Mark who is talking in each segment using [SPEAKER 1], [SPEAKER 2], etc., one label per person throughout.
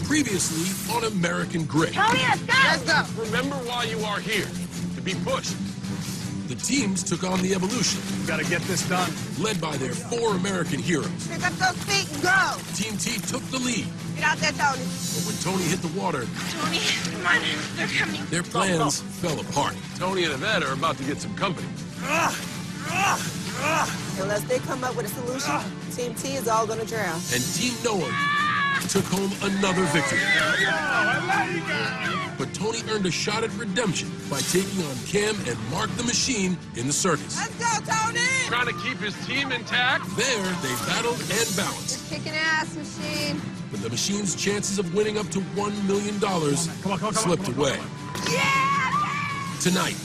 [SPEAKER 1] Previously on American Grit.
[SPEAKER 2] Tony, let's go!
[SPEAKER 3] Let's go!
[SPEAKER 4] Remember why you are here, to be pushed.
[SPEAKER 1] The teams took on the Evolution.
[SPEAKER 4] We gotta get this done.
[SPEAKER 1] Led by their 4 American heroes.
[SPEAKER 3] Pick up those feet and go!
[SPEAKER 1] Team T took the lead.
[SPEAKER 3] Get out there, Tony.
[SPEAKER 1] But when Tony hit the water,
[SPEAKER 2] Tony, come on. They're coming.
[SPEAKER 1] their plans fell apart.
[SPEAKER 4] Tony and Yvette are about to get some company.
[SPEAKER 3] Unless they come up with a solution, Team T is all gonna drown.
[SPEAKER 1] And Team Noah took home another victory. But Tony earned a shot at redemption by taking on Cam and Mark the Machine in the circus.
[SPEAKER 3] Let's go, Tony!
[SPEAKER 4] Trying to keep his team intact.
[SPEAKER 1] There, they battled and balanced.
[SPEAKER 3] Kicking ass, Machine.
[SPEAKER 1] But the Machine's chances of winning up to $1 million slipped away.
[SPEAKER 3] Yeah!
[SPEAKER 1] Tonight,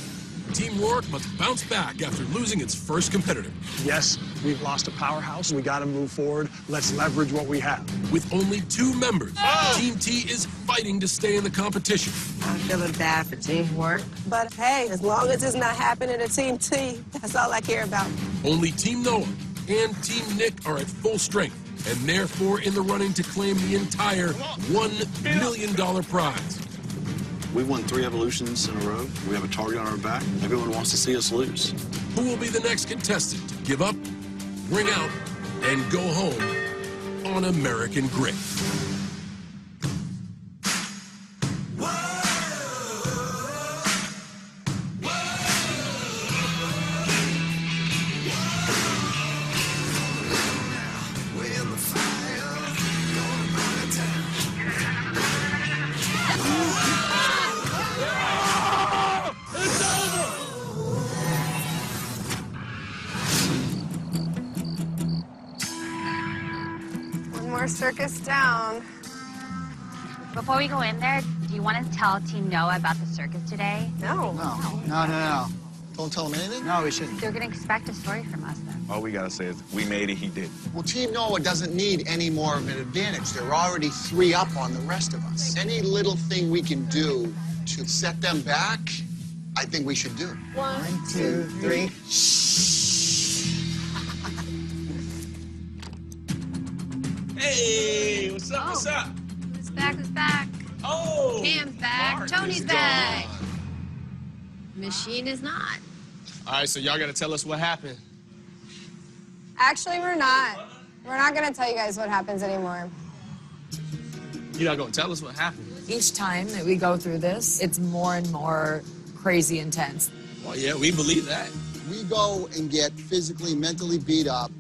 [SPEAKER 1] Team Rourke must bounce back after losing its first competitor.
[SPEAKER 5] Yes, we've lost a powerhouse. We got to move forward. Let's leverage what we have.
[SPEAKER 1] With only 2 members, Team T is fighting to stay in the competition.
[SPEAKER 3] I'm feeling bad for teamwork. But hey, as long as it's not happening to Team T, that's all I care about.
[SPEAKER 1] Only Team Noah and Team Nick are at full strength, and therefore in the running to claim the entire $1 million prize.
[SPEAKER 6] We've won 3 evolutions in a row. We have a target on our back. Everyone wants to see us lose.
[SPEAKER 1] Who will be the next contestant to give up, ring out, and go home on American Grit?
[SPEAKER 3] More circus down.
[SPEAKER 7] Before we go in there, do you want to tell Team Noah about the circus today?
[SPEAKER 3] No.
[SPEAKER 8] No. Don't tell him anything? No, we shouldn't.
[SPEAKER 7] They're going to expect a story from us, then.
[SPEAKER 4] All we gotta say is, we made it, he did.
[SPEAKER 8] Well, Team Noah doesn't need any more of an advantage. They're already 3 up on the rest of us. Any little thing we can do to set them back, I think we should do.
[SPEAKER 3] 1,
[SPEAKER 8] 2, 3.
[SPEAKER 4] Hey, what's up, what's up?
[SPEAKER 7] Who's back? Who's back?
[SPEAKER 4] Oh!
[SPEAKER 7] Cam's back.
[SPEAKER 4] Mark
[SPEAKER 7] Tony's
[SPEAKER 4] is
[SPEAKER 7] back.
[SPEAKER 4] gone.
[SPEAKER 7] Machine is not.
[SPEAKER 9] All right, so y'all gotta tell us what happened.
[SPEAKER 10] Actually, we're not. We're not gonna tell you guys what happens anymore.
[SPEAKER 9] You're not gonna tell us what happened?
[SPEAKER 11] Each time that we go through this, it's more and more crazy intense.
[SPEAKER 9] Well, yeah, we believe that.
[SPEAKER 8] We go and get physically, mentally beat up,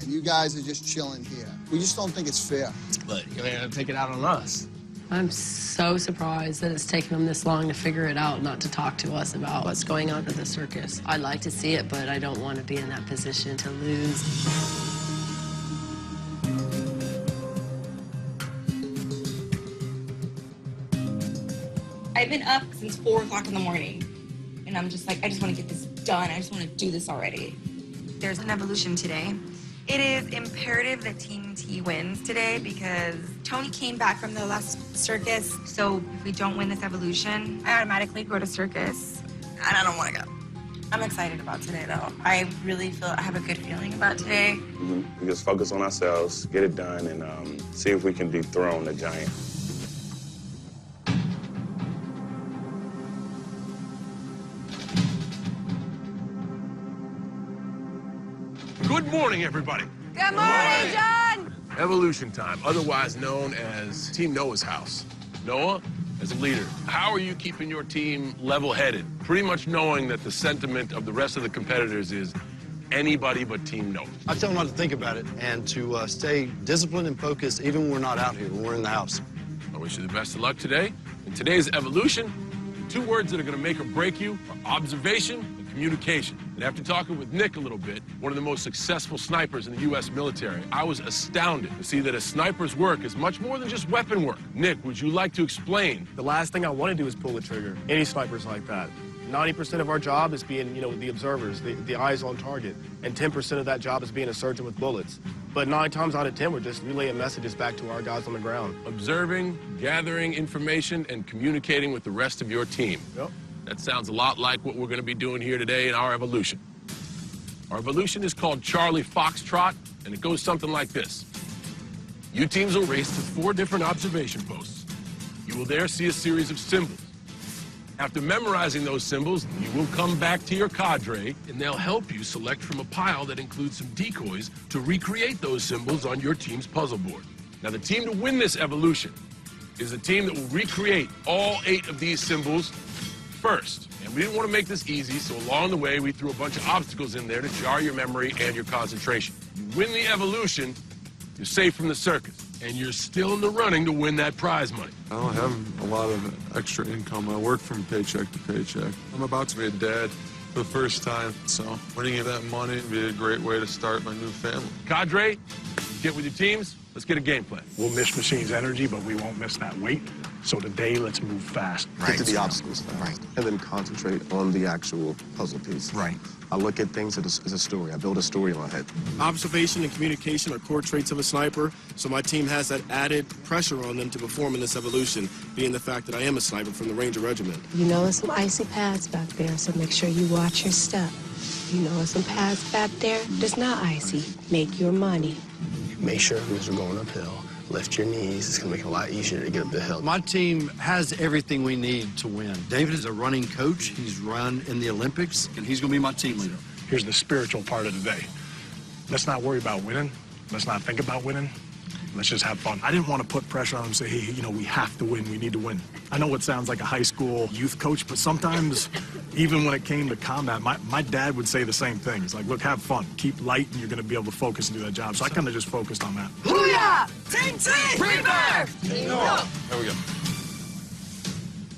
[SPEAKER 8] and you guys are just chilling here. We just don't think it's fair.
[SPEAKER 9] But you're gonna take it out on us.
[SPEAKER 12] I'm so surprised that it's taken them this long to figure it out, not to talk to us about what's going on at the circus. I'd like to see it, but I don't want to be in that position to lose.
[SPEAKER 2] I've been up since 4 o'clock in the morning, and I'm just like, I just want to get this done. I just want to do this already.
[SPEAKER 13] There's an evolution today. It is imperative that Team T wins today because Tony came back from the last circus. So if we don't win this evolution, I automatically go to circus, and I don't want to go. I'm excited about today, though. I really feel I have a good feeling about today.
[SPEAKER 14] We just focus on ourselves, get it done, and see if we can dethrone the giant.
[SPEAKER 4] Good morning, everybody.
[SPEAKER 3] Good morning, John!
[SPEAKER 4] Evolution time, otherwise known as Team Noah's house. Noah, as a leader, how are you keeping your team level-headed? Pretty much knowing that the sentiment of the rest of the competitors is anybody but Team Noah.
[SPEAKER 15] I tell them not to think about it and to stay disciplined and focused even when we're not out here, when we're in the house.
[SPEAKER 4] I wish you the best of luck today. In today's evolution, 2 words that are going to make or break you are observation and communication. And after talking with Nick a little bit, one of the most successful snipers in the U.S. military, I was astounded to see that a sniper's work is much more than just weapon work. Nick, would you like to explain?
[SPEAKER 5] The last thing I want to do is pull the trigger. Any sniper's like that. 90% of our job is being, the observers, the eyes on target. And 10% of that job is being a surgeon with bullets. But 9 times out of 10, we're just relaying messages back to our guys on the ground.
[SPEAKER 4] Observing, gathering information, and communicating with the rest of your team.
[SPEAKER 5] Yep.
[SPEAKER 4] That sounds a lot like what we're going to be doing here today in our evolution. Our evolution is called Charlie Foxtrot, and it goes something like this. You teams will race to 4 different observation posts. You will there see a series of symbols. After memorizing those symbols, you will come back to your cadre, and they'll help you select from a pile that includes some decoys to recreate those symbols on your team's puzzle board. Now, the team to win this evolution is the team that will recreate all 8 of these symbols first. And we didn't want to make this easy, so along the way, we threw a bunch of obstacles in there to jar your memory and your concentration. You win the evolution, you're safe from the circus, and you're still in the running to win that prize money.
[SPEAKER 16] I don't have a lot of extra income. I work from paycheck to paycheck. I'm about to be a dad for the first time, so winning that money would be a great way to start my new family.
[SPEAKER 4] Cadre, get with your teams. Let's get a game plan.
[SPEAKER 17] We'll miss Machine's energy, but we won't miss that weight. So today, let's move fast.
[SPEAKER 18] Get to the obstacles fast. Right. And then concentrate on the actual puzzle piece.
[SPEAKER 17] Right.
[SPEAKER 18] I look at things as a story. I build a story in my head.
[SPEAKER 5] Observation and communication are core traits of a sniper, so my team has that added pressure on them to perform in this evolution, being the fact that I am a sniper from the Ranger Regiment.
[SPEAKER 3] You know there's some icy pads back there, so make sure you watch your step. You know there's some pads back there that's not icy. Make your money.
[SPEAKER 9] Make sure who's going uphill. Lift your knees. It's going to make it a lot easier to get up the hill.
[SPEAKER 15] My team has everything we need to win. David is a running coach. He's run in the Olympics, and he's going to be my team leader.
[SPEAKER 17] Here's the spiritual part of the day. Let's not worry about winning. Let's not think about winning. Let's just have fun. I didn't want to put pressure on them and say, hey, you know, we have to win. We need to win. I know it sounds like a high school youth coach, but sometimes, even when it came to combat, my dad would say the same thing. He's like, look, have fun. Keep light, and you're going to be able to focus and do that job. So I kind of just focused on that.
[SPEAKER 3] Booyah! Team T! Rebirth!
[SPEAKER 16] There we go.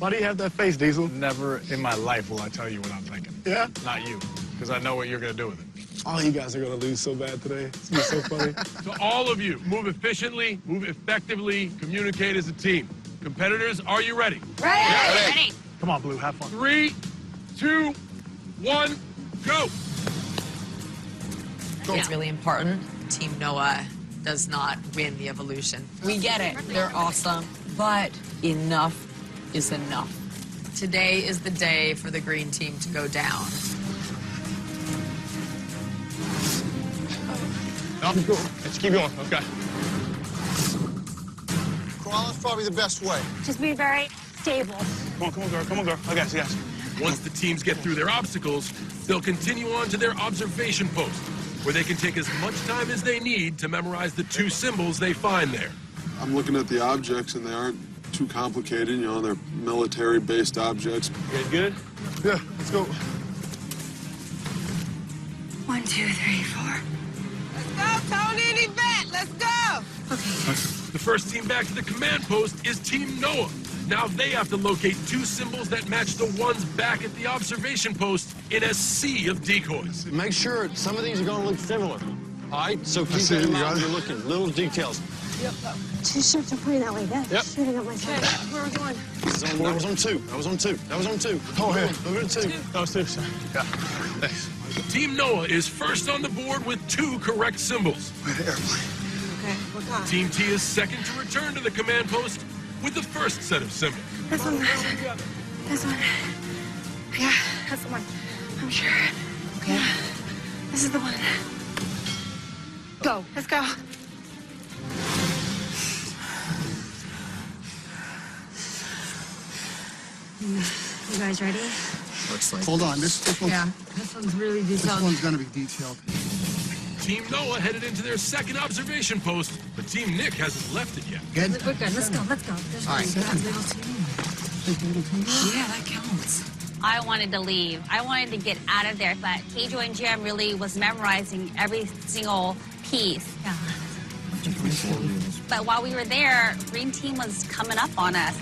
[SPEAKER 5] Why do you have that face, Diesel?
[SPEAKER 17] Never in my life will I tell you what I'm thinking.
[SPEAKER 5] Yeah?
[SPEAKER 17] Not you, because I know what you're going to do with it.
[SPEAKER 5] Oh, you guys are going to lose so bad today. It's going to be so funny.
[SPEAKER 4] To all of you, move efficiently, move effectively, communicate as a team. Competitors, are you ready?
[SPEAKER 7] Ready.
[SPEAKER 17] Come on, Blue, have fun.
[SPEAKER 4] 3, 2, 1, go!
[SPEAKER 11] It's really important. Team Noah does not win the evolution. We get it. They're awesome. But enough is enough. Today is the day for the green team to go down.
[SPEAKER 9] Let's keep going. Okay.
[SPEAKER 8] Crawl is probably the best way.
[SPEAKER 7] Just be very stable.
[SPEAKER 9] Come on, girl. Come on, girl. I got you,
[SPEAKER 4] Once the teams get through their obstacles, they'll continue on to their observation post, where they can take as much time as they need to memorize the 2 symbols they find there.
[SPEAKER 16] I'm looking at the objects, and they aren't too complicated. You know, they're military-based objects.
[SPEAKER 9] You guys good?
[SPEAKER 16] Yeah, let's go.
[SPEAKER 13] 1, 2, 3, 4.
[SPEAKER 3] Let's go, Tony and Yvette. Let's go.
[SPEAKER 4] The first team back to the command post is Team Noah. Now they have to locate 2 symbols that match the ones back at the observation post in a sea of decoys.
[SPEAKER 15] Make sure some of these are going to look similar. All right? So keep that in mind when you're looking. Little details.
[SPEAKER 3] Yep. 2 ships are pointing that way. That's shooting up my side. Where are we going?
[SPEAKER 15] That was on 2. That was on 2. That was on 2. Oh, yeah. Move it to 2.
[SPEAKER 9] That was 2, son. Yeah. Thanks.
[SPEAKER 4] Team Noah is first on the board with 2 correct symbols.
[SPEAKER 3] Okay, what kind?
[SPEAKER 4] Team T is second to return to the command post with the first set of symbols.
[SPEAKER 13] This one. This one. Yeah, that's the one. I'm sure.
[SPEAKER 3] Okay.
[SPEAKER 13] Yeah, this is the one.
[SPEAKER 3] Go.
[SPEAKER 13] Let's go.
[SPEAKER 3] You guys ready?
[SPEAKER 8] Looks like. Hold on, this one's,
[SPEAKER 11] This one's really
[SPEAKER 8] this
[SPEAKER 11] detailed.
[SPEAKER 8] one's going to be detailed.
[SPEAKER 4] Team Noah headed into their second observation post, but Team Nick hasn't left it yet.
[SPEAKER 8] Good?
[SPEAKER 11] We're good. Let's go. Let's go.
[SPEAKER 8] All right.
[SPEAKER 11] Yeah, that counts.
[SPEAKER 7] I wanted to leave. I wanted to get out of there, but Keijo and Jim really was memorizing every single piece. Yeah. But while we were there, Green Team was coming up on us.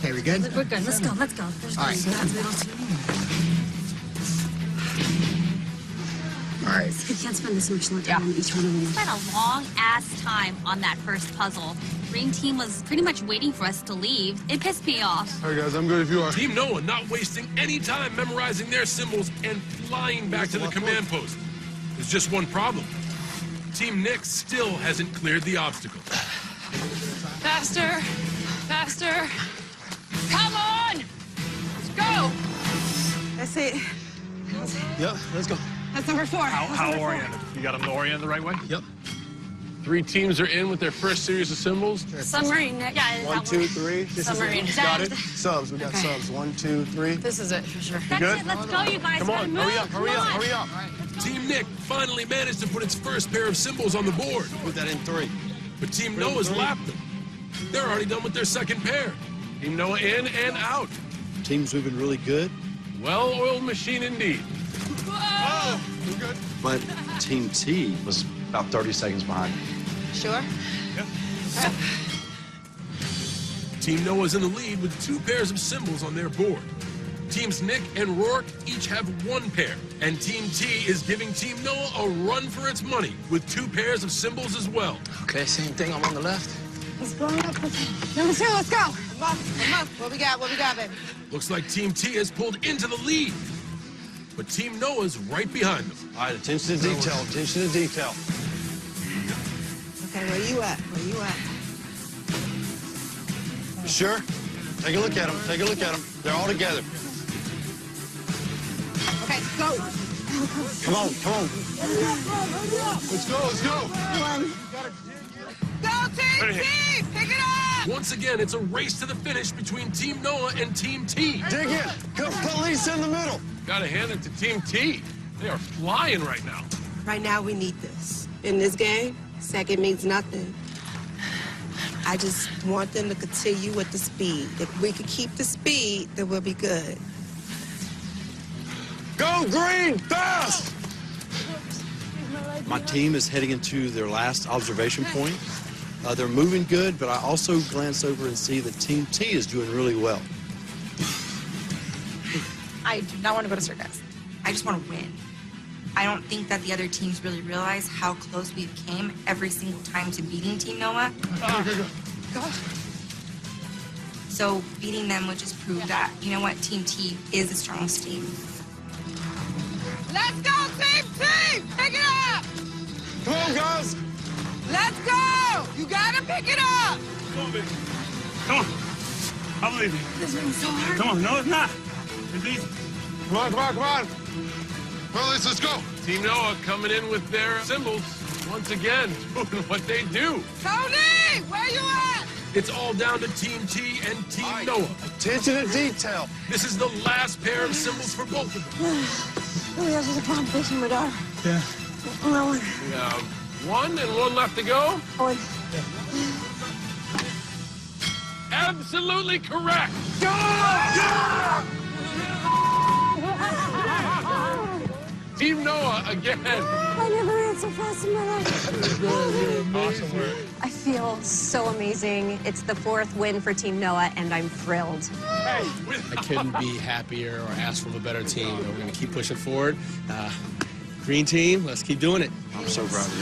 [SPEAKER 8] Okay, we good?
[SPEAKER 11] We're good. Let's go. Let's go.
[SPEAKER 8] All right. All right.
[SPEAKER 3] We can't spend this much time on each one of them.
[SPEAKER 7] We spent a long-ass time on that first puzzle. Green Team was pretty much waiting for us to leave. It pissed me off.
[SPEAKER 16] All right, guys, I'm good if you are.
[SPEAKER 4] Team Noah not wasting any time memorizing their symbols and flying back to the command post. There's just one problem. Team Nick still hasn't cleared the obstacle.
[SPEAKER 11] Faster. Faster. Come on. Let's go.
[SPEAKER 10] see it.
[SPEAKER 15] Yep, let's go.
[SPEAKER 10] That's number 4.
[SPEAKER 17] How oriented? You got them to orient the right way?
[SPEAKER 15] Yep.
[SPEAKER 4] 3 teams are in with their first series of symbols.
[SPEAKER 7] Submarine, Nick. Yeah,
[SPEAKER 5] 1, 2, 3. This
[SPEAKER 7] Submarine.
[SPEAKER 5] is it. Got it. Subs. We got subs. 1, 2, 3.
[SPEAKER 11] This is it for sure.
[SPEAKER 7] That's
[SPEAKER 5] good?
[SPEAKER 7] it. Let's go, you guys.
[SPEAKER 5] Come on. Hurry up. Hurry up. Hurry up.
[SPEAKER 1] Team Nick finally managed to put its first pair of symbols on the board.
[SPEAKER 15] Put that in 3.
[SPEAKER 1] But Team Noah's lapped them. They're already done with their second pair.
[SPEAKER 4] Team Noah in and out.
[SPEAKER 15] Team's moving really good,
[SPEAKER 4] Well-oiled machine indeed.
[SPEAKER 17] Oh, we're good.
[SPEAKER 15] but Team T was about 30 seconds behind.
[SPEAKER 10] Sure?
[SPEAKER 1] Team Noah's in the lead with 2 pairs of symbols on their board. Teams Nick and Rourke each have 1 pair. And Team T is giving Team Noah a run for its money with 2 pairs of symbols as well.
[SPEAKER 9] Okay, same thing. I'm on the left.
[SPEAKER 10] He's blowing up. Number 2, let's go. Come on. What we got, baby?
[SPEAKER 1] Looks like Team T has pulled into the lead. But Team Noah's right behind them.
[SPEAKER 15] All right, attention to detail, attention to detail.
[SPEAKER 10] Okay, where you at?
[SPEAKER 15] Sure? Take a look at them, take a look at them. They're all together.
[SPEAKER 10] Okay, go.
[SPEAKER 15] Come on, come on.
[SPEAKER 17] Let's go, let's go.
[SPEAKER 10] Go, Team T! Pick it up!
[SPEAKER 1] Once again, it's a race to the finish between Team Noah and Team T.
[SPEAKER 15] Dig in. Come, police in the middle.
[SPEAKER 4] Gotta hand it to Team T. They are flying right now.
[SPEAKER 3] Right now, we need this. In this game, second means nothing. I just want them to continue with the speed. If we could keep the speed, then we'll be good.
[SPEAKER 15] Go green, fast! My team is heading into their last observation point. They're moving good, but I also glance over and see that Team T is doing really well.
[SPEAKER 13] I do not want to go to circus. I just want to win. I don't think that the other teams really realize how close we came every single time to beating Team Noah.
[SPEAKER 10] Go.
[SPEAKER 13] So beating them would just prove that, you know what, Team T is the strongest team.
[SPEAKER 10] Let's go, Team T! Pick it up!
[SPEAKER 5] Come on, guys.
[SPEAKER 10] Let's go! You gotta pick it up!
[SPEAKER 17] Come on, baby. Come on. I believe you.
[SPEAKER 10] This one's so hard.
[SPEAKER 17] Come on, no, it's not. It's easy.
[SPEAKER 5] Come on, come on, come on. Well, let's go.
[SPEAKER 4] Team Noah coming in with their symbols. Once again, doing what they do.
[SPEAKER 10] Tony! Where you at?
[SPEAKER 1] It's all down to Team T and Team Noah.
[SPEAKER 5] Attention to detail.
[SPEAKER 1] This is the last pair of symbols for both of them.
[SPEAKER 10] Oh, this is a competition with our...
[SPEAKER 17] Yeah.
[SPEAKER 10] No.
[SPEAKER 4] We have 1 and 1 left to go.
[SPEAKER 10] Oh,
[SPEAKER 4] Absolutely correct. Team Noah again.
[SPEAKER 10] I never ran so fast in my life.
[SPEAKER 17] Awesome work.
[SPEAKER 19] I feel so amazing. It's the 4th win for Team Noah, and I'm thrilled.
[SPEAKER 9] I couldn't be happier or ask for a better team. We're going to keep pushing forward. Green team, let's keep doing it.
[SPEAKER 15] I'm so proud of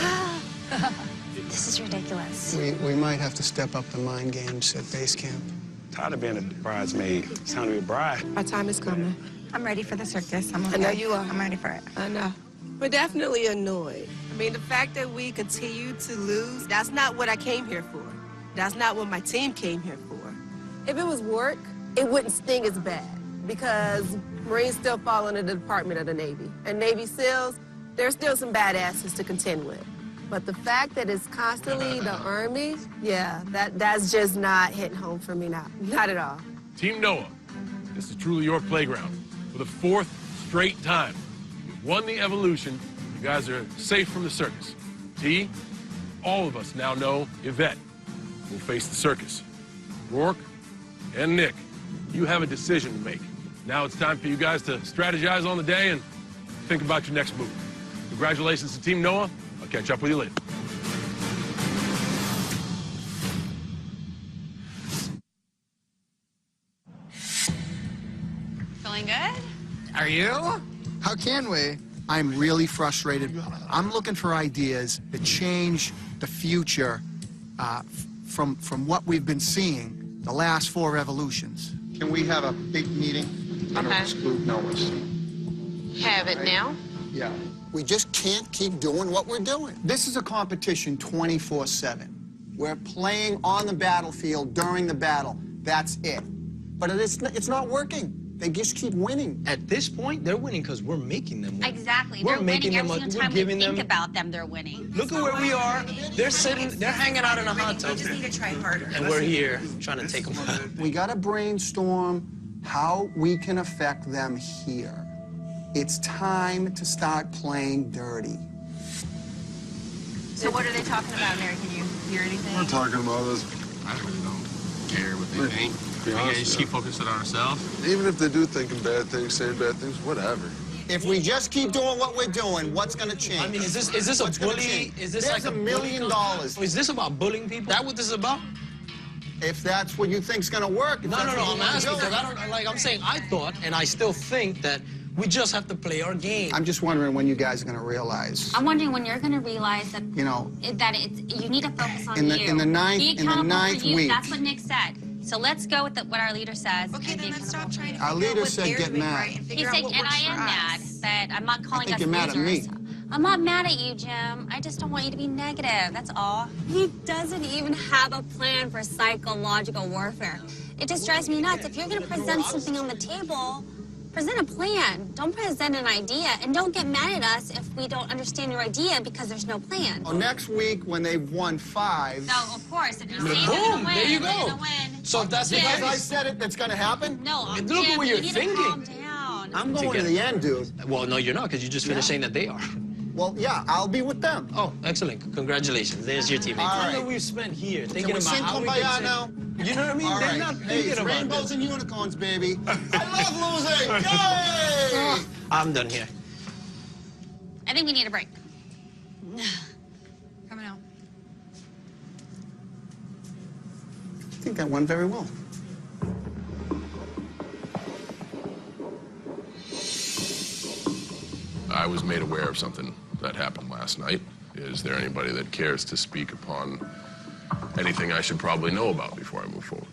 [SPEAKER 15] you.
[SPEAKER 19] This is ridiculous.
[SPEAKER 8] We might have to step up the mind games at base camp.
[SPEAKER 14] Tired of being a bridesmaid. It's time to be a bride.
[SPEAKER 3] Our time is coming.
[SPEAKER 13] I'm ready for the circus.
[SPEAKER 3] I know you are.
[SPEAKER 13] I'm ready for it.
[SPEAKER 3] I know. We're definitely annoyed. I mean, the fact that we continue to lose, that's not what I came here for. That's not what my team came here for. If it was work, it wouldn't sting as bad because Marines still fall under the Department of the Navy. And Navy SEALs, there's still some badasses to contend with. But the fact that it's constantly the Army, yeah, that's just not hitting home for me now. Not at all.
[SPEAKER 4] Team Noah, this is truly your playground. For the 4th straight time, you've won the evolution. You guys are safe from the circus. T, all of us now know Yvette will face the circus. Rourke and Nick, you have a decision to make. Now it's time for you guys to strategize on the day and think about your next move. Congratulations to Team Noah. I'll catch up with you later.
[SPEAKER 7] Feeling good?
[SPEAKER 8] Are you? How can we? I'm really frustrated. I'm looking for ideas that change the future from what we've been seeing the last 4 revolutions. Can we have a big meeting? I don't exclude Noah's.
[SPEAKER 3] Have it now?
[SPEAKER 8] Yeah. We just can't keep doing what we're doing. This is a competition 24/7. We're playing on the battlefield during the battle. That's it. But it's not working. They just keep winning.
[SPEAKER 20] At this point, they're winning because we're making them win.
[SPEAKER 7] Exactly.
[SPEAKER 20] We're
[SPEAKER 7] They're
[SPEAKER 20] making
[SPEAKER 7] winning
[SPEAKER 20] them
[SPEAKER 7] every
[SPEAKER 20] up.
[SPEAKER 7] single
[SPEAKER 20] We're
[SPEAKER 7] time we
[SPEAKER 20] giving
[SPEAKER 7] think
[SPEAKER 20] them.
[SPEAKER 7] about them, they're winning.
[SPEAKER 20] Look at where we are. They're sitting, they're hanging out in a hot tub.
[SPEAKER 13] We just need to try harder.
[SPEAKER 20] And we're here trying to take them out.
[SPEAKER 8] We got to brainstorm how we can affect them here. It's time to start playing dirty.
[SPEAKER 7] So what are they talking about, Mary? Can you hear anything?
[SPEAKER 16] We're talking about this.
[SPEAKER 9] I really don't care what they think. We gotta just keep focusing on ourselves.
[SPEAKER 16] Even if they do thinking bad things, saying bad things, whatever.
[SPEAKER 8] If we just keep doing what we're doing, what's going to change?
[SPEAKER 20] I mean, is this
[SPEAKER 8] What's
[SPEAKER 20] a
[SPEAKER 8] gonna
[SPEAKER 20] bully?
[SPEAKER 8] change?
[SPEAKER 20] Is this
[SPEAKER 8] There's
[SPEAKER 20] like
[SPEAKER 8] $1 million.
[SPEAKER 20] Is this about bullying people? Is that what this is about?
[SPEAKER 8] If that's what you think's going to work.
[SPEAKER 20] No, I'm asking because I don't, like I'm saying, I thought, and I still think that we just have to play our game.
[SPEAKER 8] I'm just wondering when you guys are going to realize.
[SPEAKER 7] I'm wondering when you're going to realize that
[SPEAKER 8] You know,
[SPEAKER 7] that you need to focus on
[SPEAKER 8] in the-
[SPEAKER 7] you.
[SPEAKER 8] in the ninth-
[SPEAKER 7] Be
[SPEAKER 8] in the
[SPEAKER 7] accountable
[SPEAKER 8] ninth
[SPEAKER 7] for you.
[SPEAKER 8] week.
[SPEAKER 7] That's what Nick said. So let's go with what our leader says.
[SPEAKER 13] Okay, then let's stop trying to
[SPEAKER 8] Our
[SPEAKER 13] figure out
[SPEAKER 8] leader
[SPEAKER 13] what
[SPEAKER 8] said
[SPEAKER 13] they're
[SPEAKER 8] get
[SPEAKER 13] doing
[SPEAKER 8] mad.
[SPEAKER 13] right and
[SPEAKER 7] He
[SPEAKER 13] figure
[SPEAKER 7] said,
[SPEAKER 13] out what
[SPEAKER 7] and
[SPEAKER 13] works
[SPEAKER 7] I am
[SPEAKER 13] for
[SPEAKER 7] mad,
[SPEAKER 13] us.
[SPEAKER 7] but I'm not calling
[SPEAKER 8] think
[SPEAKER 7] us
[SPEAKER 8] you're mad at
[SPEAKER 7] losers.
[SPEAKER 8] me.
[SPEAKER 7] I'm not mad at you, Jim. I just don't want you to be negative. That's all.
[SPEAKER 19] He doesn't even have a plan for psychological warfare.
[SPEAKER 7] It just drives me nuts. If you're going to present something on the table, present a plan. Don't present an idea, and don't get mad at us if we don't understand your idea because there's no plan.
[SPEAKER 8] Oh, next week when they've won 5.
[SPEAKER 7] So, of course, if you
[SPEAKER 20] Boom,
[SPEAKER 7] say they're going to win,
[SPEAKER 20] there you
[SPEAKER 7] they're
[SPEAKER 20] go.
[SPEAKER 7] going to win.
[SPEAKER 20] So if that's the
[SPEAKER 8] Because I
[SPEAKER 20] case,
[SPEAKER 8] said it, that's going to happen?
[SPEAKER 7] No,
[SPEAKER 20] Look
[SPEAKER 7] Jim,
[SPEAKER 20] at what
[SPEAKER 7] you
[SPEAKER 20] you're
[SPEAKER 7] need
[SPEAKER 20] thinking.
[SPEAKER 7] to calm down.
[SPEAKER 8] I'm going to the end, dude.
[SPEAKER 20] well, no, you're not because you just finished saying that they are.
[SPEAKER 8] Well, yeah, I'll be with them.
[SPEAKER 20] Oh, excellent. Congratulations. There's your teammate.
[SPEAKER 8] All
[SPEAKER 20] Time
[SPEAKER 8] right.
[SPEAKER 20] that we've spent here
[SPEAKER 8] Can
[SPEAKER 20] thinking
[SPEAKER 8] we
[SPEAKER 20] about
[SPEAKER 8] sing
[SPEAKER 20] how we
[SPEAKER 8] Kumbaya
[SPEAKER 20] can
[SPEAKER 8] now?
[SPEAKER 20] You know what I mean?
[SPEAKER 8] All
[SPEAKER 20] They're
[SPEAKER 8] right.
[SPEAKER 20] not
[SPEAKER 8] Hey,
[SPEAKER 20] thinking
[SPEAKER 8] it's
[SPEAKER 20] about
[SPEAKER 8] rainbows
[SPEAKER 20] this.
[SPEAKER 8] and unicorns, baby. I love losing. Yay!
[SPEAKER 20] I'm done here.
[SPEAKER 7] I think we need a break.
[SPEAKER 13] Coming out.
[SPEAKER 8] I think that went very well.
[SPEAKER 4] I was made aware of something that happened last night. Is there anybody that cares to speak upon anything I should probably know about before I move forward?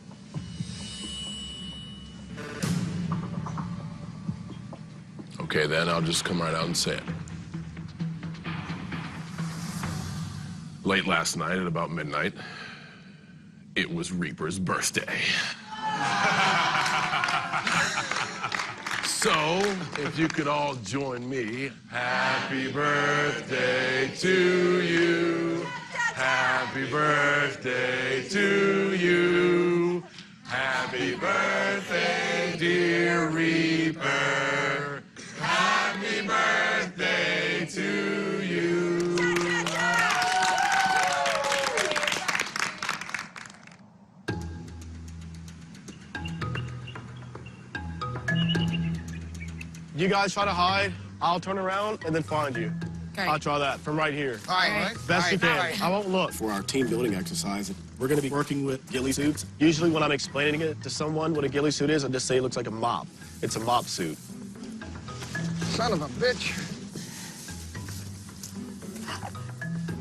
[SPEAKER 4] Okay, then I'll just come right out and say it. Late last night at about midnight, it was Reaper's birthday. So, if you could all join me, happy birthday to you. Happy birthday to you. Happy birthday, dear Reaper. Happy birthday to you.
[SPEAKER 5] You guys try to hide. I'll turn around and then find you.
[SPEAKER 13] Okay.
[SPEAKER 5] I'll try that from right here.
[SPEAKER 8] All right.
[SPEAKER 5] Best you can.
[SPEAKER 8] All right.
[SPEAKER 5] I won't look. For our team building exercise, we're going to be working with ghillie suits. Usually when I'm explaining it to someone what a ghillie suit is, I just say it looks like a mop. It's a mop suit.
[SPEAKER 8] Son of a bitch.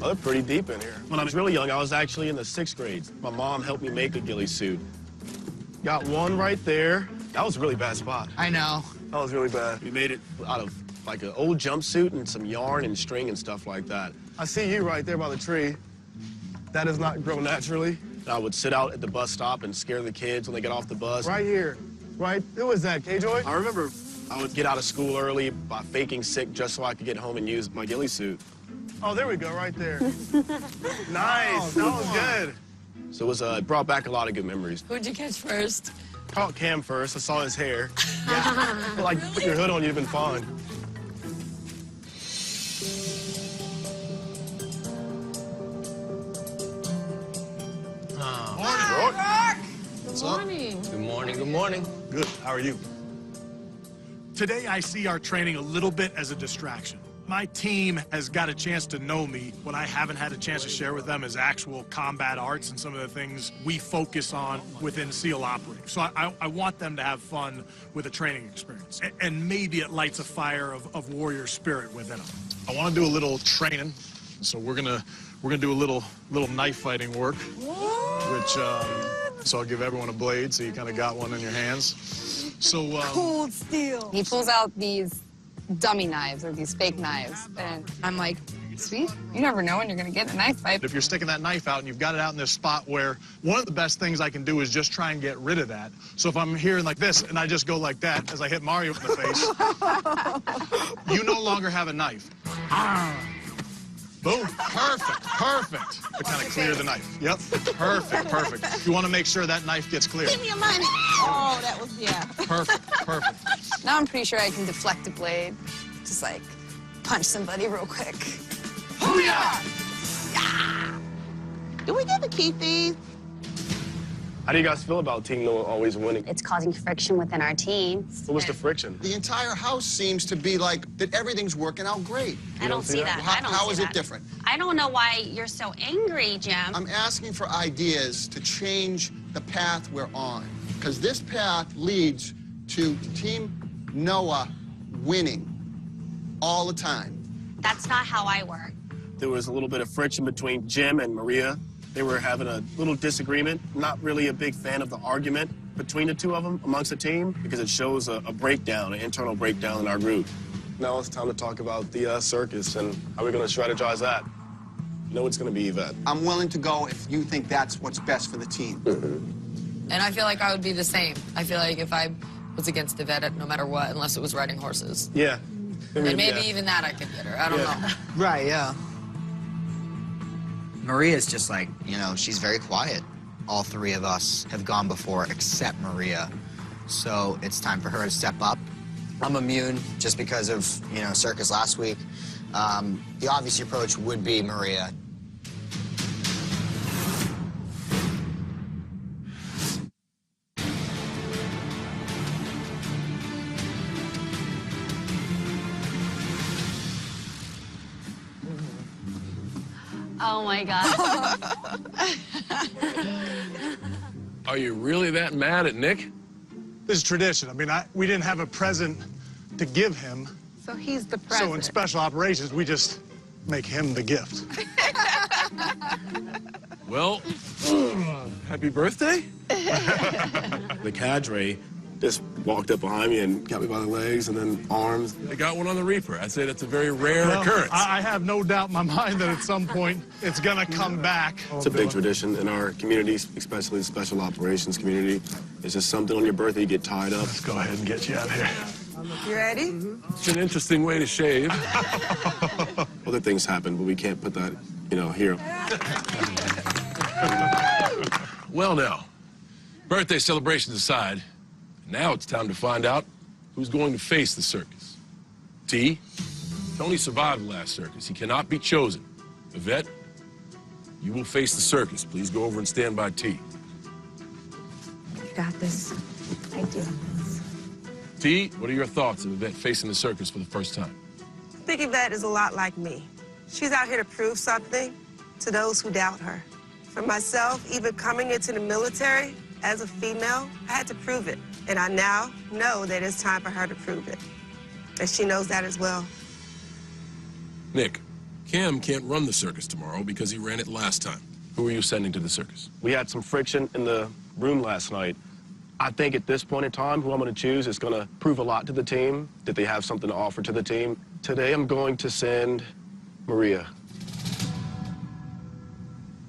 [SPEAKER 5] Oh, they're pretty deep in here. When I was really young, I was actually in the 6th grade. My mom helped me make a ghillie suit. Got one right there. That was a really bad spot.
[SPEAKER 8] I know.
[SPEAKER 5] That was really bad. We made it out of like an old jumpsuit and some yarn and string and stuff like that. I see you right there by the tree. That does not grow naturally. I would sit out at the bus stop and scare the kids when they get off the bus. Right here. Right? Who was that, K-Joy? I remember I would get out of school early by faking sick just so I could get home and use my ghillie suit. Oh, there we go, right there. Nice. That was good. So it brought back a lot of good memories.
[SPEAKER 11] Who'd you catch first?
[SPEAKER 5] Caught Cam first. I saw his hair. Yeah. Like, put your hood on, you've been fine.
[SPEAKER 20] What's up? Good morning, good morning.
[SPEAKER 17] Good. How are you? Today, I see our training a little bit as a distraction. My team has got a chance to know me. What I haven't had a chance to share with them is actual combat arts and some of the things we focus on within SEAL operating. So I want them to have fun with a training experience. And maybe it lights a fire of warrior spirit within them. I want to do a little training. So we're gonna do a little knife fighting work, which so I'll give everyone a blade so you kind of got one in your hands. So
[SPEAKER 10] Cold steel. He pulls out these dummy knives or these fake knives, and I'm like, Sweet. You never know when you're going to get in a knife fight.
[SPEAKER 17] If you're sticking that knife out and you've got it out in this spot where one of the best things I can do is just try and get rid of that. So if I'm hearing like this and I just go like that as I hit Mario in the face, you no longer have a knife. Boom. Perfect. Perfect. To kind of clear the knife. Yep. Perfect. Perfect. You want to make sure that knife gets clear.
[SPEAKER 10] Give me your money. Oh, that was, yeah.
[SPEAKER 17] Perfect. Perfect.
[SPEAKER 10] Now I'm pretty sure I can deflect a blade. Just like punch somebody real quick.
[SPEAKER 5] Booyah!
[SPEAKER 3] Do we get to keep these?
[SPEAKER 5] How do you guys feel about Team Noah always winning?
[SPEAKER 7] It's causing friction within our team.
[SPEAKER 5] What was the friction?
[SPEAKER 8] The entire house seems to be like that everything's working out great.
[SPEAKER 7] I don't see that.
[SPEAKER 8] How is it different?
[SPEAKER 7] I don't know why you're so angry, Jim.
[SPEAKER 8] I'm asking for ideas to change the path we're on, because this path leads to Team Noah winning all the time.
[SPEAKER 7] That's not how I work.
[SPEAKER 5] There was a little bit of friction between Jim and Maria. They were having a little disagreement. Not really a big fan of the argument between the two of them amongst the team because it shows a breakdown, an internal breakdown in our group. Now it's time to talk about the circus and how we're going to strategize that. You know it's going to be Yvette.
[SPEAKER 8] I'm willing to go if you think that's what's best for the team.
[SPEAKER 11] And I feel like I would be the same. I feel like if I was against Yvette, no matter what, unless it was riding horses.
[SPEAKER 5] Yeah.
[SPEAKER 11] And maybe even that I could get her. I don't know.
[SPEAKER 21] Right, yeah. Maria's just like, you know, she's very quiet. All three of us have gone before except Maria. So it's time for her to step up. I'm immune just because of, you know, circus last week. The obvious approach would be Maria.
[SPEAKER 7] Oh my God.
[SPEAKER 4] Are you really that mad at Nick?
[SPEAKER 17] This is tradition. I mean, we didn't have a present to give him.
[SPEAKER 3] So he's the president.
[SPEAKER 17] So in special operations, we just make him the gift.
[SPEAKER 4] Well, happy birthday.
[SPEAKER 5] The cadre just walked up behind me and got me by the legs and then arms.
[SPEAKER 4] They got one on the Reaper. I'd say that's a very rare occurrence.
[SPEAKER 17] I have no doubt in my mind that at some point it's going to come back.
[SPEAKER 5] It's a big tradition in our community, especially the special operations community. It's just something on your birthday you get tied up.
[SPEAKER 17] Let's go ahead and get you out of here.
[SPEAKER 3] You ready?
[SPEAKER 4] It's an interesting way to shave.
[SPEAKER 5] Other things happen, but we can't put that, you know, here.
[SPEAKER 4] Well, now, birthday celebrations aside, now it's time to find out who's going to face the circus. T, Tony survived the last circus. He cannot be chosen. Yvette, you will face the circus. Please go over and stand by T.
[SPEAKER 13] You got this. I do.
[SPEAKER 4] T, what are your thoughts of Yvette facing the circus for the first time?
[SPEAKER 3] I think Yvette is a lot like me. She's out here to prove something to those who doubt her. For myself, even coming into the military as a female, I had to prove it. And I now know that it's time for her to prove it. And she knows that as well.
[SPEAKER 1] Nick, Cam can't run the circus tomorrow because he ran it last time. Who are you sending to the circus?
[SPEAKER 5] We had some friction in the room last night. I think at this point in time, who I'm going to choose is going to prove a lot to the team, that they have something to offer to the team. Today, I'm going to send Maria.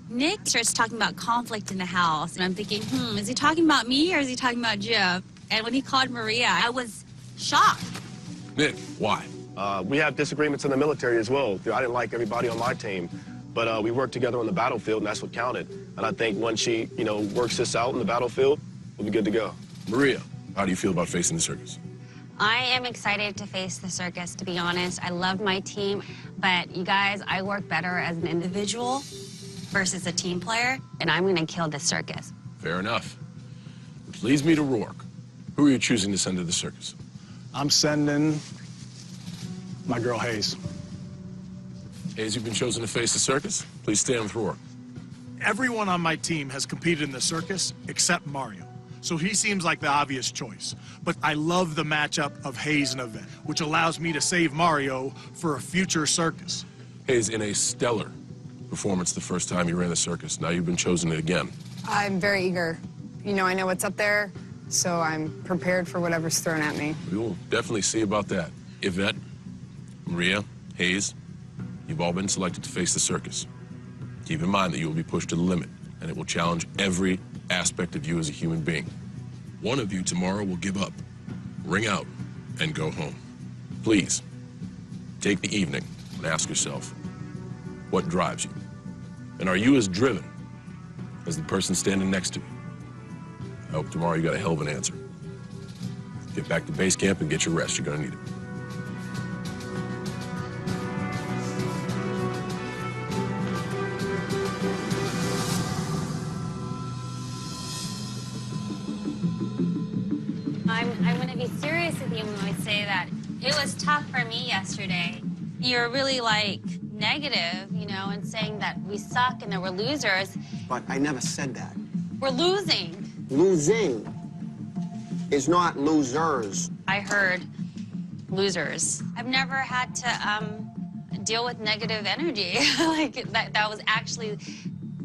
[SPEAKER 7] Nick starts talking about conflict in the house, and I'm thinking, is he talking about me or is he talking about Jeff? And when he called Maria, I was shocked.
[SPEAKER 1] Nick, why?
[SPEAKER 5] We have disagreements in the military as well. I didn't like everybody on my team, but we worked together on the battlefield, and that's what counted. And I think once she, you know, works this out in the battlefield, we'll be good to go.
[SPEAKER 1] Maria, how do you feel about facing the circus?
[SPEAKER 7] I am excited to face the circus, to be honest. I love my team, but you guys, I work better as an individual versus a team player, and I'm gonna kill the circus.
[SPEAKER 1] Fair enough. Which leads me to Rourke. Who are you choosing to send to the circus?
[SPEAKER 17] I'm sending my girl Hayes.
[SPEAKER 1] Hayes, you've been chosen to face the circus. Please stand with Rourke.
[SPEAKER 17] Everyone on my team has competed in the circus except Mario. So he seems like the obvious choice. But I love the matchup of Hayes and Yvette, which allows me to save Mario for a future circus.
[SPEAKER 1] Hayes, in a stellar performance the first time you ran the circus. Now you've been chosen again.
[SPEAKER 10] I'm very eager. You know, I know what's up there, so I'm prepared for whatever's thrown at me.
[SPEAKER 1] We will definitely see about that. Yvette, Maria, Hayes,
[SPEAKER 4] You've all been selected to face the circus. Keep in mind that you will be pushed to the limit, and it will challenge every aspect of you as a human being. One of you tomorrow will give up, ring out, and go home. Please, take the evening and ask yourself, what drives you? And are you as driven as the person standing next to you? I hope tomorrow you got a hell of an answer. Get back to base camp and get your rest. You're gonna need it.
[SPEAKER 7] I'm going to be serious with you when I say that it was tough for me yesterday. You're really, like, negative, you know, and saying that we suck and that we're losers.
[SPEAKER 6] But I never said that.
[SPEAKER 7] We're losing.
[SPEAKER 6] Losing is not losers.
[SPEAKER 7] I heard losers. I've never had to deal with negative energy. Like, that was actually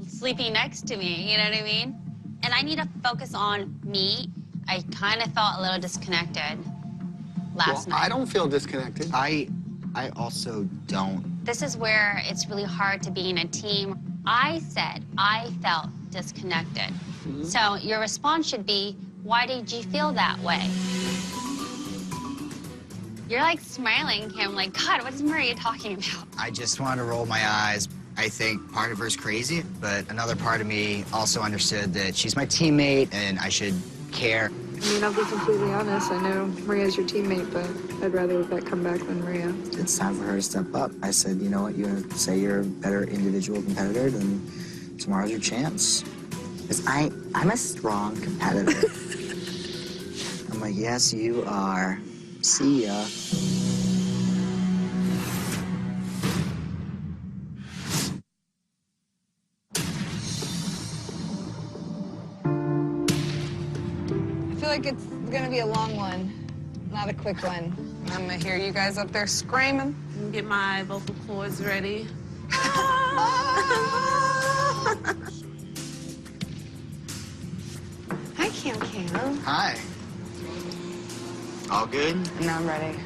[SPEAKER 7] sleeping next to me, you know what I mean? And I need to focus on me. I kind of felt a little disconnected last night.
[SPEAKER 6] I don't feel disconnected.
[SPEAKER 21] I also don't.
[SPEAKER 7] This is where it's really hard to be in a team. I said I felt disconnected. So your response should be, why did you feel that way? You're like smiling, Kim, like, God, what is Maria talking about?
[SPEAKER 21] I just want to roll my eyes. I think part of her is crazy, but another part of me also understood that she's my teammate and I should care.
[SPEAKER 10] I mean, I'll be completely honest. I know Maria's your teammate, but I'd rather that come back than Maria.
[SPEAKER 21] It's time for her to step up. I said, you know what, you say you're a better individual competitor, then tomorrow's your chance. Because I'm a strong competitor. I'm like, yes, you are. See ya.
[SPEAKER 10] I feel like it's gonna be a long one, not a quick one. I'm gonna hear you guys up there screaming.
[SPEAKER 12] Get my vocal cords ready.
[SPEAKER 10] Hi, Cam.
[SPEAKER 21] Hi. All good?
[SPEAKER 10] No, I'm ready.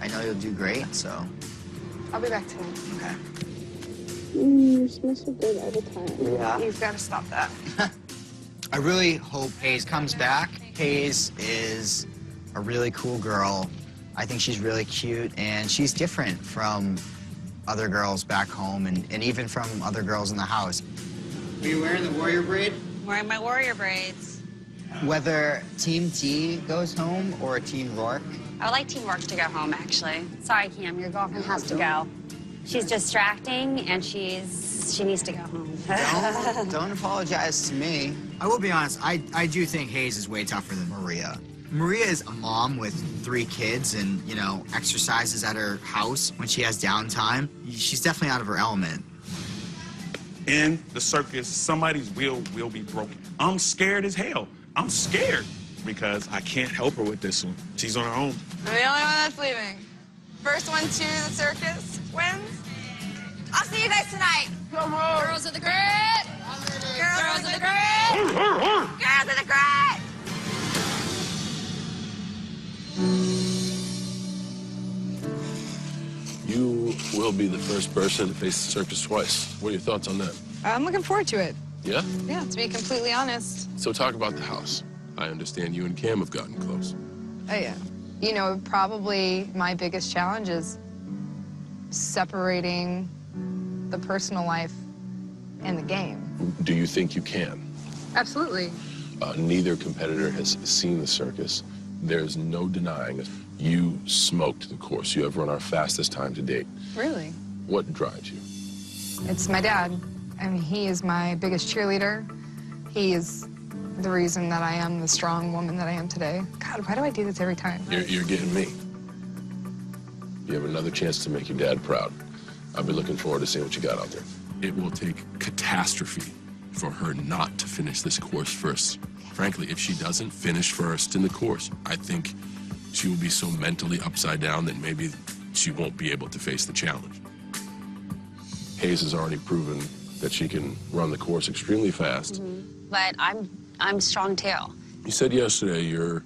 [SPEAKER 21] I know you'll do great, so.
[SPEAKER 10] I'll be back tonight.
[SPEAKER 21] Okay.
[SPEAKER 10] You smell so good all the time.
[SPEAKER 21] Yeah.
[SPEAKER 10] You've got to stop that.
[SPEAKER 21] I really hope Hayes comes back. Hayes is a really cool girl. I think she's really cute, and she's different from other girls back home and even from other girls in the house. Are you wearing the warrior braid?
[SPEAKER 7] Wearing my warrior braids.
[SPEAKER 21] Whether Team T goes home or Team Rourke.
[SPEAKER 7] I would like Team Rourke to go home, actually. Sorry, Cam, your girlfriend has to go. She's distracting, and she needs to go home.
[SPEAKER 21] Don't apologize to me. I will be honest, I do think Hayes is way tougher than Maria. Maria is a mom with 3 kids and, you know, exercises at her house when she has downtime. She's definitely out of her element.
[SPEAKER 22] In the circus, somebody's will be broken. I'm scared as hell. I'm scared because I can't help her with this one. She's on her own.
[SPEAKER 10] I'm the only one that's leaving. First one to the circus wins. I'll see you guys tonight. Come on. Girls of the grid. Girls of the grid. Girls of the grid.
[SPEAKER 4] You will be the first person to face the circus twice. What are your thoughts on that?
[SPEAKER 10] I'm looking forward to it.
[SPEAKER 4] Yeah?
[SPEAKER 10] Yeah, to be completely honest.
[SPEAKER 4] So talk about the house. I understand you and Cam have gotten close.
[SPEAKER 10] Oh, yeah. You know, probably my biggest challenge is separating the personal life and the game.
[SPEAKER 4] Do you think you can?
[SPEAKER 10] Absolutely.
[SPEAKER 4] Neither competitor has seen the circus. There's no denying it. You smoked the course. You have run our fastest time to date.
[SPEAKER 10] Really?
[SPEAKER 4] What drives you?
[SPEAKER 10] It's my dad. I mean, he is my biggest cheerleader. He is the reason that I am the strong woman that I am today. God, why do I do this every time?
[SPEAKER 4] You're getting me. You have another chance to make your dad proud. I'll be looking forward to seeing what you got out there. It will take catastrophe for her not to finish this course first. Frankly, if she doesn't finish first in the course, I think she will be so mentally upside down that maybe she won't be able to face the challenge. Hayes has already proven that she can run the course extremely fast.
[SPEAKER 7] But I'm strong too.
[SPEAKER 4] You said yesterday you're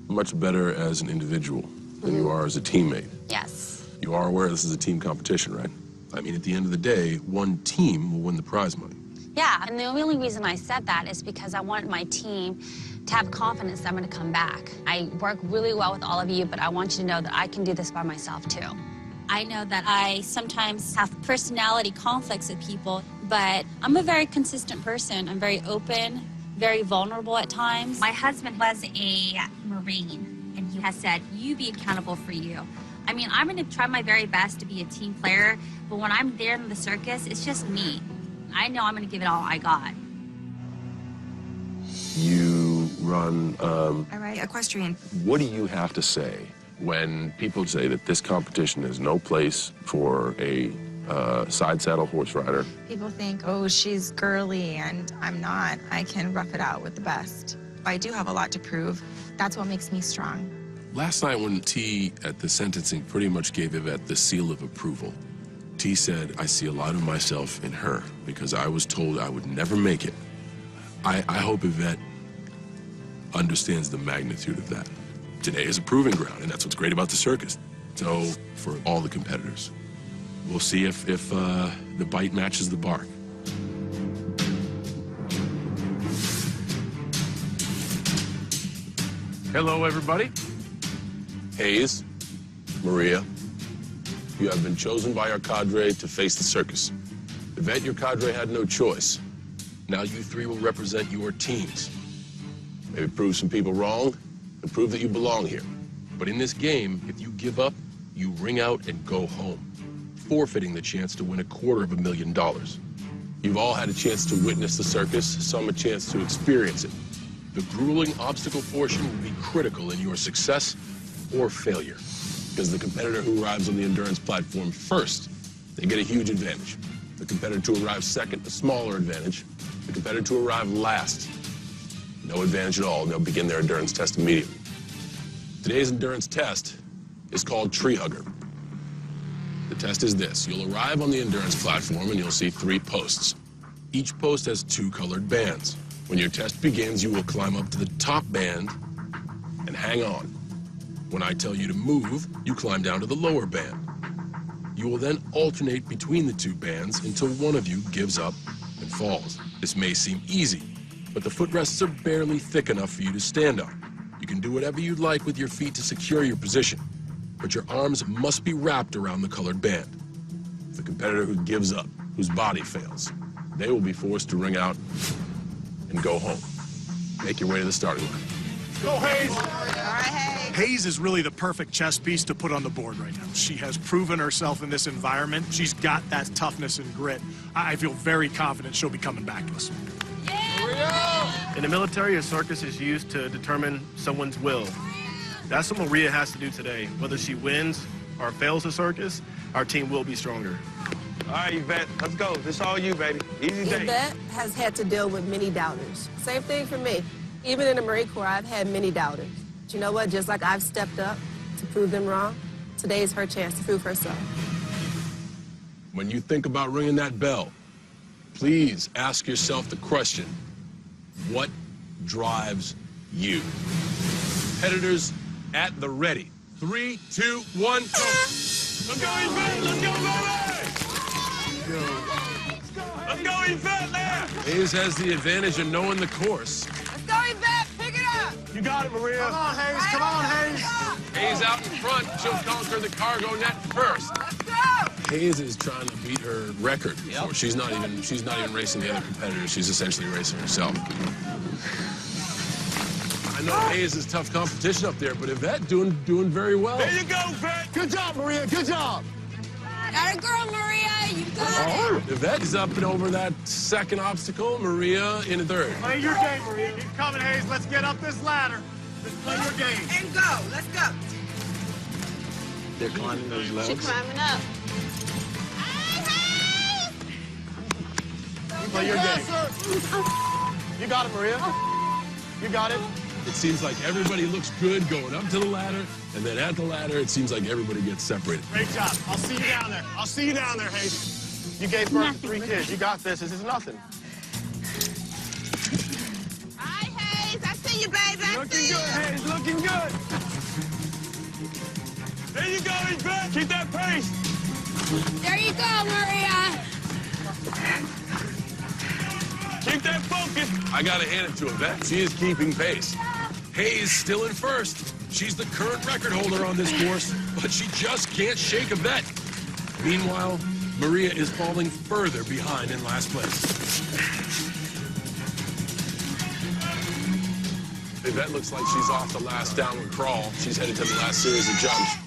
[SPEAKER 4] much better as an individual than you are as a teammate.
[SPEAKER 7] Yes.
[SPEAKER 4] You are aware this is a team competition, right?
[SPEAKER 1] I mean, at the end of the day, one team will win the prize money.
[SPEAKER 7] Yeah, and the only reason I said that is because I want my team to have confidence that I'm going to come back. I work really well with all of you, but I want you to know that I can do this by myself, too.
[SPEAKER 2] I know that I sometimes have personality conflicts with people, but I'm a very consistent person. I'm very open, very vulnerable at times.
[SPEAKER 13] My husband was a Marine, and he has said, you be accountable for you. I mean, I'm going to try my very best to be a team player, but when I'm there in the circus, it's just me. I know I'm going to give it all I got.
[SPEAKER 4] You run,
[SPEAKER 13] I ride equestrian.
[SPEAKER 4] what do you have to say when people say that this competition is no place for a side saddle horse rider?
[SPEAKER 13] People think, oh, she's girly, and I'm not. I can rough it out with the best. I do have a lot to prove. That's what makes me strong.
[SPEAKER 1] Last night when T at the sentencing pretty much gave Yvette the seal of approval, T said, I see a lot of myself in her because I was told I would never make it. I hope Yvette understands the magnitude of that. Today is a proving ground, and that's what's great about the circus. So, for all the competitors, we'll see if the bite matches the bark. Hello, everybody. Hayes, Maria, you have been chosen by our cadre to face the circus. Yvette, your cadre had no choice. Now you three will represent your teams. Maybe prove some people wrong and prove that you belong here. But in this game, if you give up, you ring out and go home, forfeiting the chance to win $250,000. You've all had a chance to witness the circus, some a chance to experience it. The grueling obstacle portion will be critical in your success or failure, because the competitor who arrives on the endurance platform first, they get a huge advantage. The competitor to arrive second, a smaller advantage. The competitor to arrive last, no advantage at all, and they'll begin their endurance test immediately. Today's endurance test is called Tree Hugger. The test is this. You'll arrive on the endurance platform and you'll see 3 posts. Each post has 2 colored bands. When your test begins, you will climb up to the top band and hang on. When I tell you to move, you climb down to the lower band. You will then alternate between the 2 bands until one of you gives up and falls. This may seem easy, but the footrests are barely thick enough for you to stand on. You can do whatever you'd like with your feet to secure your position, but your arms must be wrapped around the colored band. The competitor who gives up, whose body fails, they will be forced to ring out and go home. Make your way to the starting line.
[SPEAKER 17] Go, Hayes!
[SPEAKER 13] All right, Hayes.
[SPEAKER 17] Hayes is really the perfect chess piece to put on the board right now. She has proven herself in this environment. She's got that toughness and grit. I feel very confident she'll be coming back to us.
[SPEAKER 5] In the military, a circus is used to determine someone's will. That's what Maria has to do today. Whether she wins or fails the circus, our team will be stronger.
[SPEAKER 22] All right, Yvette, let's go. This all you, baby. Easy day.
[SPEAKER 3] Yvette has had to deal with many doubters. Same thing for me. Even in the Marine Corps, I've had many doubters. But you know what? Just like I've stepped up to prove them wrong, today is her chance to prove herself.
[SPEAKER 1] When you think about ringing that bell, please ask yourself the question, what drives you? Competitors at the ready. 3, 2, 1, go!
[SPEAKER 22] Let's go, Yvette! Let's go, baby! Let's go, Yvette, there!
[SPEAKER 1] Hayes has the advantage of knowing the course.
[SPEAKER 10] Let's go, Yvette. Pick it up.
[SPEAKER 5] You got it, Maria.
[SPEAKER 17] Come on, Hayes. Come on, Hayes.
[SPEAKER 1] Hayes out in front. She'll conquer the cargo net first.
[SPEAKER 10] Let's go.
[SPEAKER 1] Hayes is trying to beat her record. Yep. She's not even racing the other competitors. She's essentially racing herself. I know Hayes is tough competition up there, but Yvette doing very well.
[SPEAKER 22] There you go, Yvette.
[SPEAKER 8] Good job, Maria. Good job.
[SPEAKER 10] Got a girl, Maria. You got it.
[SPEAKER 1] Yvette is up and over that second obstacle. Maria in third.
[SPEAKER 17] Play your game, Maria. Keep coming, Hayes. Let's get up this ladder. Let's play your game.
[SPEAKER 10] And go. Let's go.
[SPEAKER 15] They're climbing those
[SPEAKER 10] She's
[SPEAKER 15] legs.
[SPEAKER 10] climbing up.
[SPEAKER 5] Play your game. You got it, Maria. You got it.
[SPEAKER 1] It seems like everybody looks good going up to the ladder, and then at the ladder, it seems like everybody gets separated.
[SPEAKER 5] Great job. I'll see you down there. I'll see you down there, Hayes. You gave birth to 3 kids. You got this. This is nothing.
[SPEAKER 10] Hi, Hayes. I see you, baby. I
[SPEAKER 22] Looking
[SPEAKER 10] see you.
[SPEAKER 22] good, Hayes. Looking good. There you go, Yvette. Keep that pace.
[SPEAKER 10] There you go, Maria.
[SPEAKER 4] Keep that focus. I gotta hand it to Yvette. She is keeping pace. Hayes still in first. She's the current record holder on this course, but she just can't shake Yvette. Meanwhile, Maria is falling further behind in last place. Yvette looks like she's off the last downward crawl. She's headed to the last series of jumps.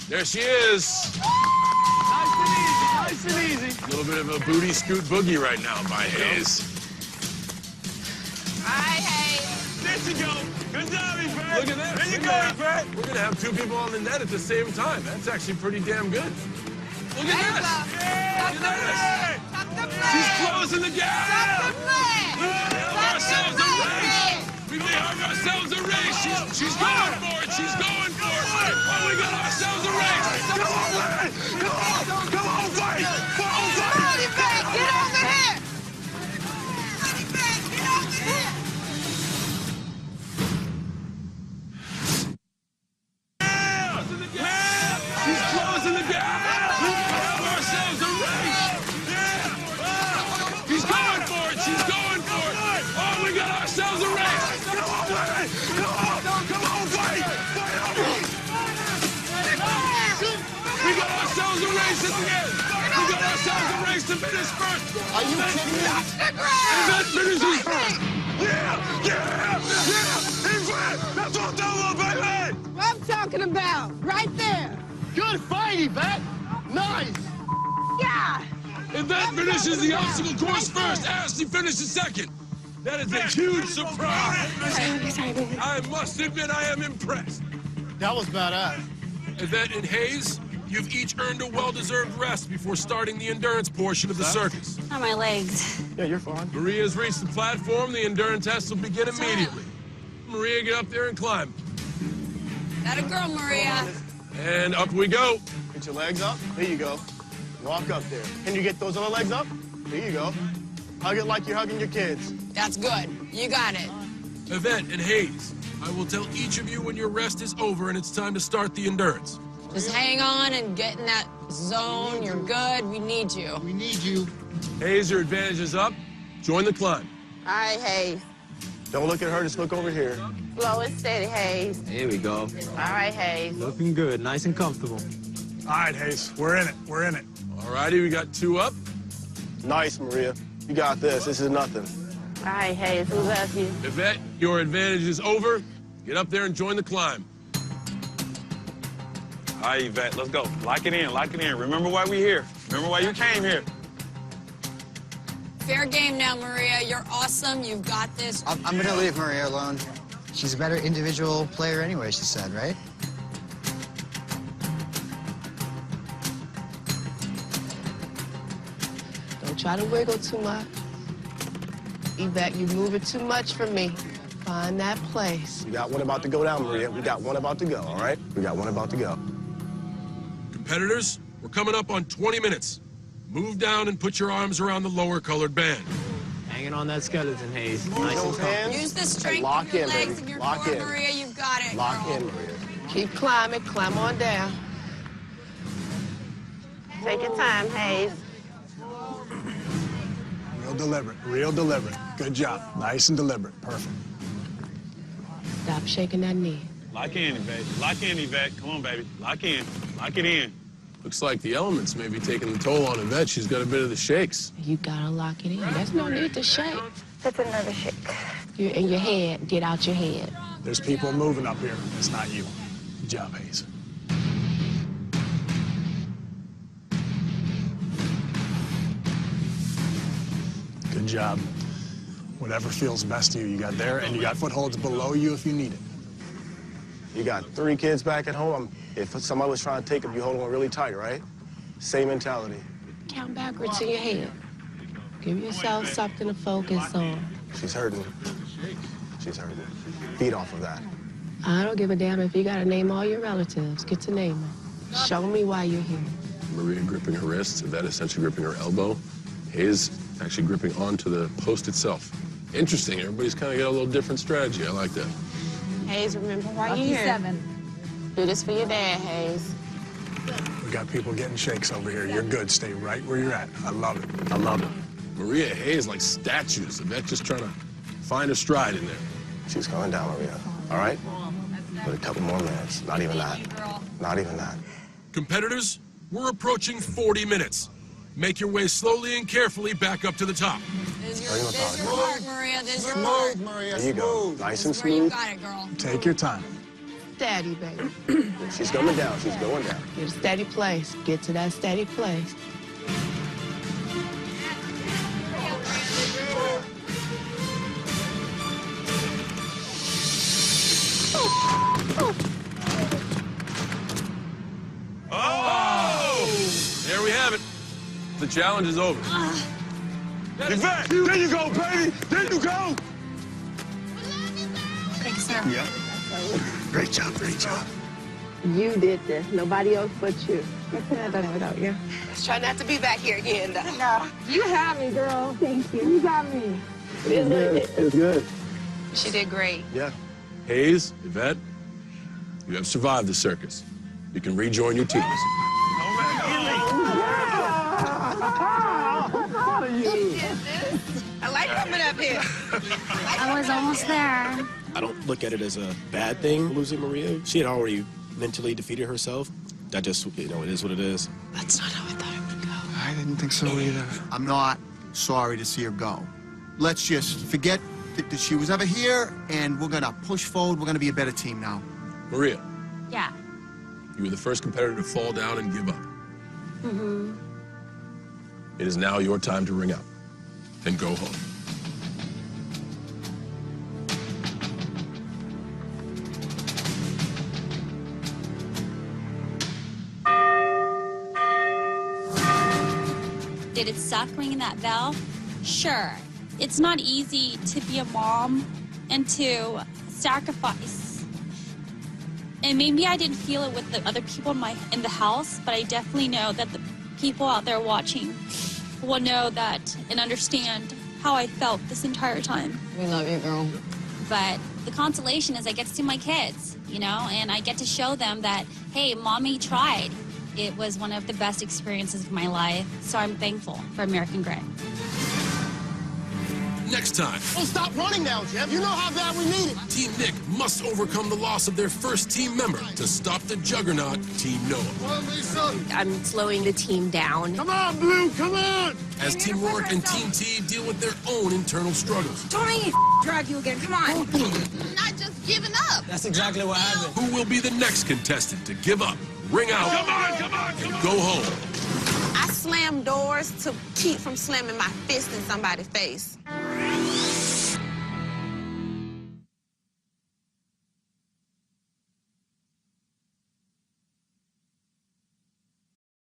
[SPEAKER 4] There she is.
[SPEAKER 5] Nice and easy.
[SPEAKER 4] A little bit of a booty scoot boogie right now by Hayes.
[SPEAKER 10] All right, Hayes.
[SPEAKER 4] There she go. Good job, Yvette. Look at that. There you go, Yvette. We're going to have two people on the net at the same time. That's actually pretty damn good. Look at this. Look at this. She's closing the gap. We have ourselves a race. We may have ourselves a race. She's going for it. She's going for it. Oh, we got ourselves a race. Come on, man. Come on. Come on, fight. Come on, fight.
[SPEAKER 10] Come on, Yvette. Get over here. Yvette, get over here.
[SPEAKER 4] She's closing the gap. We have ourselves a race. She's going for it. She's going for it. Oh, we got ourselves a race. Come on, man. Come on. Come on, fight. Fight over. We got ourselves a race at the end. We got ourselves a race to finish first.
[SPEAKER 10] Are you kidding me?
[SPEAKER 4] Yvette finishes first. Yeah. That's what I'm talking about, baby.
[SPEAKER 3] What I'm talking about, right there.
[SPEAKER 5] Good fight, Yvette. Nice.
[SPEAKER 3] Yeah.
[SPEAKER 4] Yvette finishes the obstacle course first. Ashley finishes second. That is a huge surprise. I must admit, I am impressed.
[SPEAKER 5] That was badass.
[SPEAKER 4] Yvette and Hayes, you've each earned a well-deserved rest before starting the endurance portion of the circus.
[SPEAKER 2] On my legs.
[SPEAKER 5] Yeah, you're fine.
[SPEAKER 4] Maria has reached the platform. The endurance test will begin immediately. Maria, get up there and climb.
[SPEAKER 10] That a girl, Maria.
[SPEAKER 4] And up we go.
[SPEAKER 5] Get your legs up. There you go. Walk up there. Can you get those other legs up? There you go. Hug it like you're hugging your kids.
[SPEAKER 11] That's good. You got it.
[SPEAKER 4] Yvette and Hayes, I will tell each of you when your rest is over and it's time to start the endurance.
[SPEAKER 11] Just hang on and get in that zone. You're good. We need you.
[SPEAKER 8] We need you.
[SPEAKER 4] Hayes, your advantage is up. Join the climb.
[SPEAKER 3] All right, Hayes.
[SPEAKER 5] Don't look at her, just look over here.
[SPEAKER 3] Slow and steady, Hayes.
[SPEAKER 14] Here we go.
[SPEAKER 3] All right, Hayes.
[SPEAKER 14] Looking good, nice and comfortable.
[SPEAKER 17] All right, Hayes, we're in it. We're in it.
[SPEAKER 4] All righty, we got two up.
[SPEAKER 5] Nice, Maria. You got this. This is nothing.
[SPEAKER 3] All right, Hayes, who loves you?
[SPEAKER 4] Yvette, your advantage is over. Get up there and join the climb.
[SPEAKER 22] All right, Yvette, let's go. Lock it in, lock it in. Remember why we're here. Remember why you came here.
[SPEAKER 11] Fair game now, Maria. You're awesome. You've got this.
[SPEAKER 21] I'm going to leave Maria alone. She's a better individual player anyway, she said, right?
[SPEAKER 3] Don't try to wiggle too much. Yvette, you're moving too much for me. Find that place.
[SPEAKER 5] We got one about to go down, Maria. We got one about to go, all right? We got one about to go.
[SPEAKER 4] Competitors, we're coming up on 20 minutes. Move down and put your arms around the lower colored band.
[SPEAKER 14] Hanging on that skeleton, Hayes. Nice and comfortable.
[SPEAKER 11] Use the strength
[SPEAKER 5] Lock
[SPEAKER 11] of your
[SPEAKER 5] in,
[SPEAKER 11] legs
[SPEAKER 5] baby.
[SPEAKER 11] and your
[SPEAKER 5] Lock
[SPEAKER 11] core,
[SPEAKER 5] in.
[SPEAKER 11] Maria. You've got it,
[SPEAKER 5] Lock
[SPEAKER 11] girl.
[SPEAKER 5] in, Maria.
[SPEAKER 3] Keep climbing. Climb on down. Take your time, Hayes.
[SPEAKER 17] Real deliberate, real deliberate. Good job. Nice and deliberate. Perfect.
[SPEAKER 3] Stop shaking that knee.
[SPEAKER 22] Lock in, Yvette. Lock in, Yvette. Come on, baby. Lock in. Lock it in.
[SPEAKER 4] Looks like the elements may be taking the toll on Yvette. She's got a bit of the shakes.
[SPEAKER 3] You gotta lock it in. There's no need to shake.
[SPEAKER 13] That's another shake.
[SPEAKER 3] You're in your head. Get out your head.
[SPEAKER 17] There's people moving up here. It's not you. Good job, Hayes. Good job. Whatever feels best to you. You got there, and you got footholds below you if you need it.
[SPEAKER 5] You got 3 kids back at home. If somebody was trying to take them, you hold on really tight, right? Same mentality.
[SPEAKER 3] Count backwards in your head. Give yourself something to focus on.
[SPEAKER 5] She's hurting. She's hurting. Feed off of that.
[SPEAKER 3] I don't give a damn if you gotta name all your relatives. Get to name them. Show me why you're here.
[SPEAKER 4] Maria gripping her wrist, Yvette essentially gripping her elbow. Hayes actually gripping onto the post itself. Interesting. Everybody's kind of got a little different strategy. I like that.
[SPEAKER 9] Hayes, remember why you're here. 7. Do this for your dad, Hayes.
[SPEAKER 17] We got people getting shakes over here. You're good. Stay right where you're at. I love it. I love it.
[SPEAKER 4] Maria Hayes like statues. Yvette just trying to find her stride in there.
[SPEAKER 5] She's going down, Maria. All right? But a couple more minutes. Not even that. Not even that.
[SPEAKER 1] Competitors, we're approaching 40 minutes. Make your way slowly and carefully back up to the top.
[SPEAKER 11] There's your mark, Maria. There's your mark.
[SPEAKER 8] Maria.
[SPEAKER 5] There you go. Nice and
[SPEAKER 11] Where you
[SPEAKER 5] smooth.
[SPEAKER 11] got it, girl.
[SPEAKER 17] Take your time.
[SPEAKER 3] Steady, baby.
[SPEAKER 5] She's coming down. She's going down.
[SPEAKER 3] Get a steady place. Get to that steady place.
[SPEAKER 4] There we have it. The challenge is over.
[SPEAKER 22] Yvette, there you go, baby. There you go.
[SPEAKER 11] Thank you, sir.
[SPEAKER 5] Yeah. Great job. Great job.
[SPEAKER 3] You did this. Nobody else but you. I couldn't have done it without you. Let's try not to be back here again, though. No. You have me, girl. Thank you. You got me.
[SPEAKER 5] It was good. It was good.
[SPEAKER 3] She did great.
[SPEAKER 5] Yeah.
[SPEAKER 4] Hayes, Yvette, you have survived the circus. You can rejoin your teams.
[SPEAKER 3] I like coming up here.
[SPEAKER 2] I was almost there.
[SPEAKER 5] I don't look at it as a bad thing, losing Maria. She had already mentally defeated herself. That just, it is what it is.
[SPEAKER 11] That's not how I thought it would go.
[SPEAKER 8] I didn't think so either. I'm not sorry to see her go. Let's just forget that she was ever here, and we're gonna push forward. We're gonna be a better team now.
[SPEAKER 4] Maria,
[SPEAKER 2] Yeah.
[SPEAKER 4] you were the first competitor to fall down and give up.
[SPEAKER 2] Mm-hmm.
[SPEAKER 4] It is now your time to ring out and go home.
[SPEAKER 2] Did it suck ringing that bell? Sure. It's not easy to be a mom and to sacrifice. And maybe I didn't feel it with the other people in the house, but I definitely know that the people out there watching will know that and understand how I felt this entire time.
[SPEAKER 11] We love you, girl.
[SPEAKER 2] But the consolation is I get to see my kids, and I get to show them that, hey, mommy tried. It was one of the best experiences of my life, so I'm thankful for American Gray.
[SPEAKER 1] Next time,
[SPEAKER 20] Hey, stop running now, Jeff. You know how bad we need it.
[SPEAKER 1] Team Nick must overcome the loss of their first team member to stop the juggernaut, Team Noah.
[SPEAKER 3] I'm slowing the team down.
[SPEAKER 20] Come on, Blue, come on.
[SPEAKER 1] As Team Rourke and Team T deal with their own internal struggles.
[SPEAKER 10] Don't make me drag you again. Come on.
[SPEAKER 13] I'm not just giving up.
[SPEAKER 14] That's exactly what happened.
[SPEAKER 1] Who will be the next contestant to give up, ring out, and go home?
[SPEAKER 3] I slam doors to keep from slamming my fist in somebody's face.